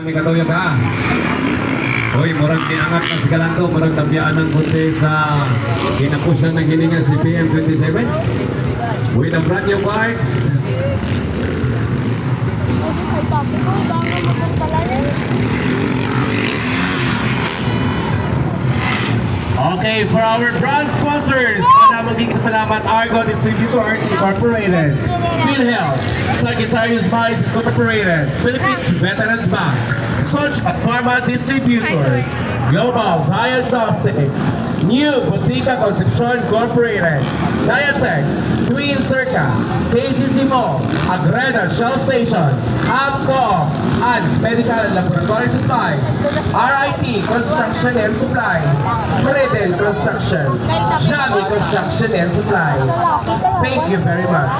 Ni katuyo ka. Hoy, murag niangat na si Galanto, murag tabiyaan ng kunti sa kinapos na ng hininga si PM27 with the brand new bikes. Okay, for our brand sponsors, para maging salamat Argo Distributors Incorporated, PhilHealth, Sagittarius Mines Incorporated, Philippines Veterans Bank, Soch Pharma Distributors, Global Diagnostics, New Botica Concepcion Incorporated, Diatech, Twin Circa, KCC Mall, Agreda Shell Station, AMCO, ADS Medical and Laboratory Supply, RIT Construction and Supplies, Fredel Construction, Shami Construction and Supplies. Thank you very much.